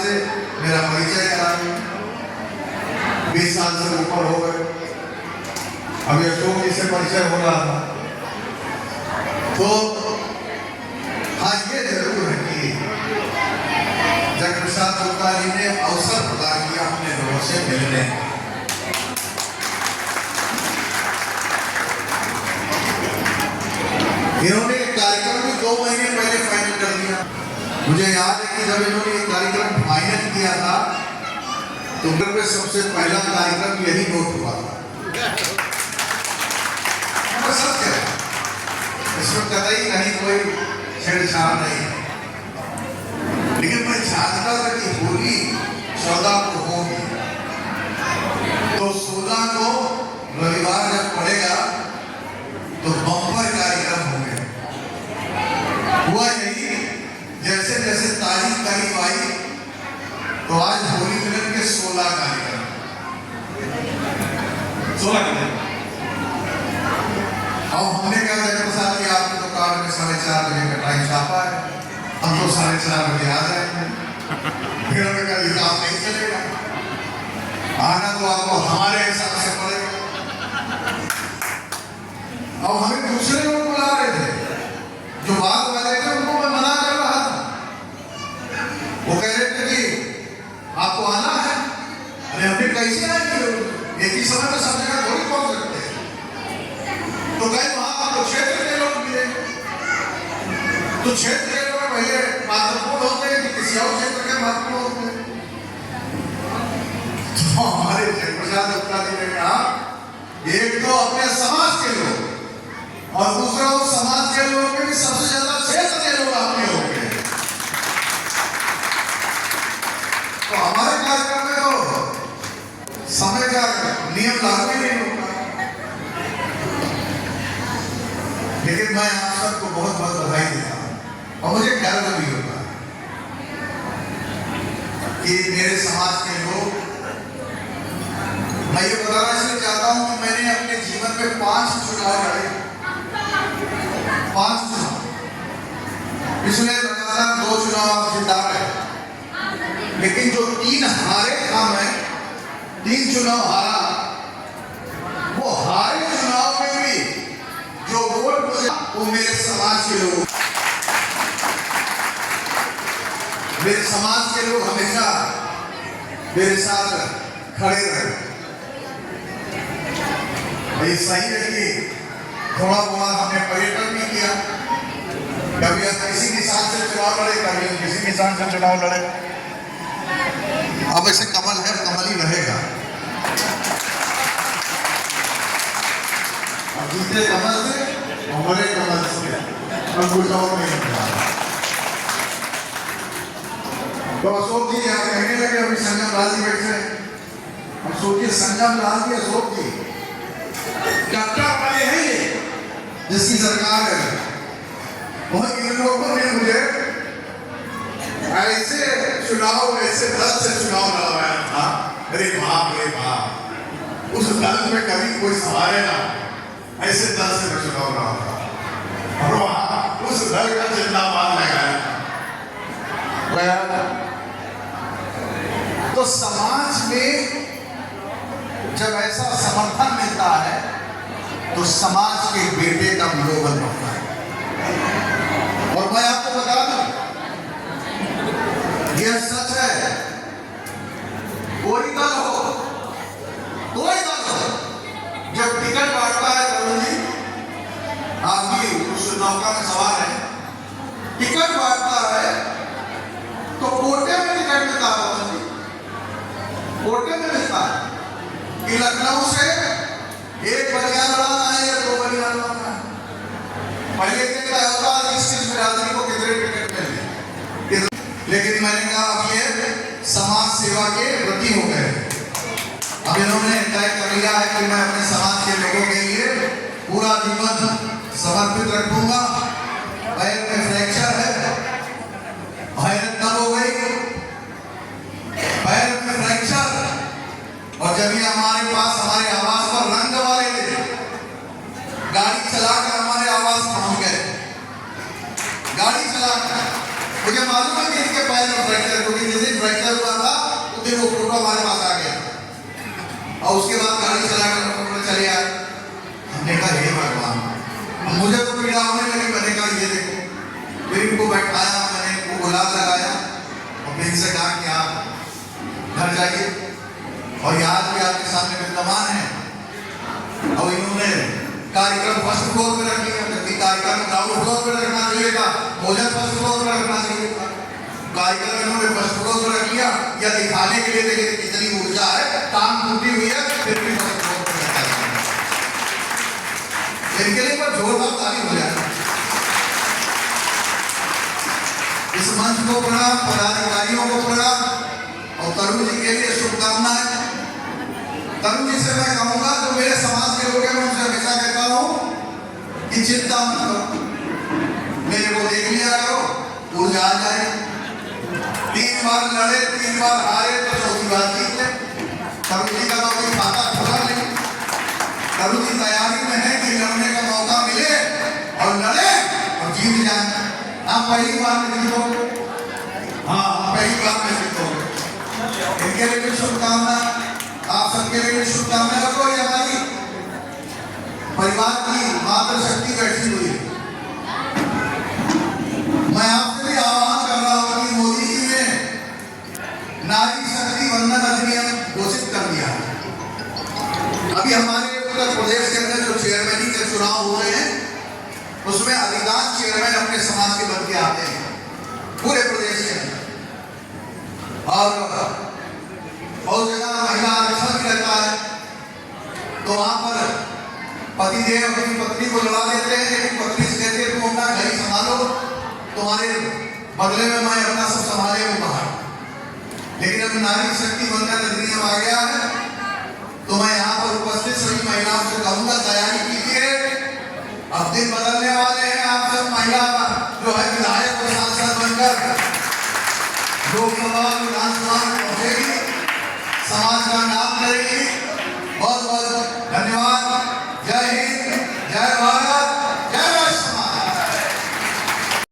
से मेरा परिचय करा, 20 साल से ऊपर हो गए। अभी अशोक जी से परिचय हो रहा था, तो हाँ ये जरूर है कि जगप्रसाद गुप्ता जी ने अवसर प्रदान किया अपने लोगों से मिलने। इन्होंने कार्यक्रम भी 2 महीने पहले फाइनल कर दिया। मुझे याद है कि जब इन्होंने ये कार्यक्रम फाइनल किया था तो उधर पे सबसे पहला कार्यक्रम यही नोट हुआ था। सत्य है, इसमें कतई कहीं कोई छेड़छाड़ नहीं है, लेकिन मैं जानता था कि होली 14 को होगी, तो 16 को रविवार जब पड़ेगा तो बम्पर कार्यक्रम होंगे। हुआ यही, जैसे जैसे तारीख करीब आई तो आज होली मिलन के 16 कार्यक्रम, 16 कार्यक्रम। अब हमने कहा जगप्रसाद जी आपने तो कार्ड में 4:30 बजे का टाइम छापा है, हम तो 4:30 बजे आ जाएंगे। फिर हमने कहा ये काम नहीं चलेगा, आना तो आपको हमारे हिसाब से पड़ेगा। अब हमें दूसरे लोग बुला रहे थे, जो बात वाले थे उनको मैं मना कर रहा था। वो कह रहे थे कि आपको आना है। अरे हमने कैसे आएंगे, एक ही समय में सब जगह थोड़ी पहुंच सकते हैं। तो कहीं वहां आपको क्षेत्र के लोग मिले, तो क्षेत्र के लोग पहले महत्वपूर्ण होते हैं कि किसी और क्षेत्र के महत्वपूर्ण होते हैं। तो हमारे जगप्रसाद गुप्ता जी ने कहा एक तो अपने समाज के लोग और दूसरा उस समाज के लोगों में भी सबसे ज्यादा क्षेत्र के लोग आपके होंगे। तो हमारे कार्यक्रम में तो समय का नियम लागू ही नहीं होता। लेकिन मैं आप सबको बहुत बहुत बधाई देता हूं, और मुझे गर्व भी होता है कि मेरे समाज के लोग, मैं ये बताना इसलिए चाहता हूं कि मैंने अपने जीवन में 5 चुनाव लड़े, 5 चुनाव। पिछले लगातार 2 चुनाव आप जिता रहे, लेकिन जो 3 हारे था मैं, 3 चुनाव हारा, वो हारे चुनाव में भी जो वोट मुझे, वो मेरे समाज के लोग, मेरे समाज के लोग हमेशा मेरे साथ खड़े रहे। ये सही है कि थोड़ा बहुत हमने पर्यटन भी किया, कभी हम किसी निशान से चुनाव लड़े, कभी हम किसी निशान से चुनाव लड़े। अब ऐसे कमल है, कमल ही रहेगा। अब जीते कमल से, मरे कमल से, अब कुछ और नहीं होता। तो अशोक जी यहाँ कहने लगे, अभी संगम लाल जी बैठे, अब सोचिए संगम लाल जी, अशोक जी डॉक्टर वाले हैं ये, जिसकी सरकार है, और इन लोगों ने मुझे ऐसे चुनाव, ऐसे दल से चुनाव लड़वाया था। अरे बाप रे बाप, उस दल में कभी कोई सवाल ना, ऐसे दल से मैं चुनाव लड़ा था, और वहां उस दल का जिंदाबाद लगाया था। तो समाज में जब ऐसा समर्थन मिलता है तो समाज के बेटे का मनोबल बढ़ता है। और मैं आपको बता दूं, यह सच है, कोई दल हो, जब टिकट बांटता है तरुण जी, आप भी उस नौका में सवार है, टिकट बांटता है तो कोटे में टिकट मिलता है, कोटे में मिलता है कि लखनऊ से 1 बलिया लड़ाना है या 2 बलिया लड़ाना है। पहले देखता होता किस बिरादरी को कितने टिकट मिले, लेकिन मैंने कहा अब ये समाज सेवा के प्रति हो गए। अब इन्होंने तय कर लिया है कि मैं अपने समाज के लोगों के लिए पूरा जीवन समर्पित रखूंगा। पैर में फ्रैक्चर है, हैरत तब हो गई, पैर में फ्रैक्चर, और जब ये हमारे पास हमारे आवास पर रंग वाले थे, गाड़ी चलाकर हमारे आवास पहुंच गए, गाड़ी चलाकर। मुझे मालूम है कि इसके पैर में फ्रैक्चर, क्योंकि जिस दिन फ्रैक्चर और उसके बाद गाड़ी चलाकर लोग चले आए। हमने कहा हे भगवान, मुझे तो पीड़ा होने लगी। मैंने कहा ये देखो, फिर इनको बैठाया, मैंने इनको गुलाब लगाया और फिर इनसे कहा कि आप घर जाइए और ये आज भी आपके सामने विद्यमान है। और इन्होंने कार्यक्रम फर्स्ट फ्लोर में रख लिया, जबकि कार्यक्रम ग्राउंड फ्लोर में रखना चाहिए था, भोजन फर्स्ट फ्लोर में रखना चाहिए था। कार्यक्रम इन्होंने फर्स्ट फ्लोर में रख लिया, या दिखाने के लिए देखिए कितनी ऊर्जा है, टांग टूटी हुई है, फिर भी फर्स्ट फ्लोर में रखा है। इनके लिए पर जोरदार ताली हो जाए। इस मंच को प्रणाम, पदाधिकारियों को प्रणाम और तरुण जी के लिए शुभकामनाएं। तरुण जी से मैं कहूंगा, जो मेरे समाज के लोग हैं, मैं उनसे हमेशा कहता हूं कि चिंता मत करो, मेरे को देख लिया करो, ऊर्जा आ जाए। 3 बार लड़े, 3 बार हारे तो 4थी बार जीत ले। तरुण जी का तो कोई खाता खुला नहीं। तरुण जी तैयारी में है कि लड़ने का मौका मिले और लड़े और जीत जाए। आप पहली बार में जीतोगे, हाँ पहली बार में जीतोगे। इनके लिए भी शुभकामना, आप सबके लिए भी शुभकामनाएं। को ये हमारी परिवार की मातृ शक्ति बैठी हुई है। मैं आपसे भी आह्वान कर रहा हूं कि मोदी जी ने नारी शक्ति वंदन अधिनियम घोषित कर दिया है। अभी हमारे उत्तर प्रदेश के अंदर जो चेयरमैनी के चुनाव हुए हैं, उसमें अधिकांश चेयरमैन अपने समाज के बन के आते हैं पूरे प्रदेश के अंदर। और बहुत जगह महिला आरक्षण भी रहता है, तो वहां पर पतिदेव अपनी पत्नी को लड़ा देते हैं, लेकिन पत्नी से कहते हैं तुम अपना घर ही संभालो, तुम्हारे बदले में मैं अपना सब संभाले हूँ बाहर। लेकिन अब नारी शक्ति वंदन अधिनियम आ गया है, तो मैं यहाँ पर उपस्थित सभी महिलाओं से कहूंगा तैयारी कीजिए। अब दिन बदलने वाले हैं। आप सब महिला जो है विधायक और सांसद बनकर लोकसभा विधानसभा में पहुंचेगी, समाज का नाम करेगी। बहुत बहुत धन्यवाद। जय हिंद, जय भारत।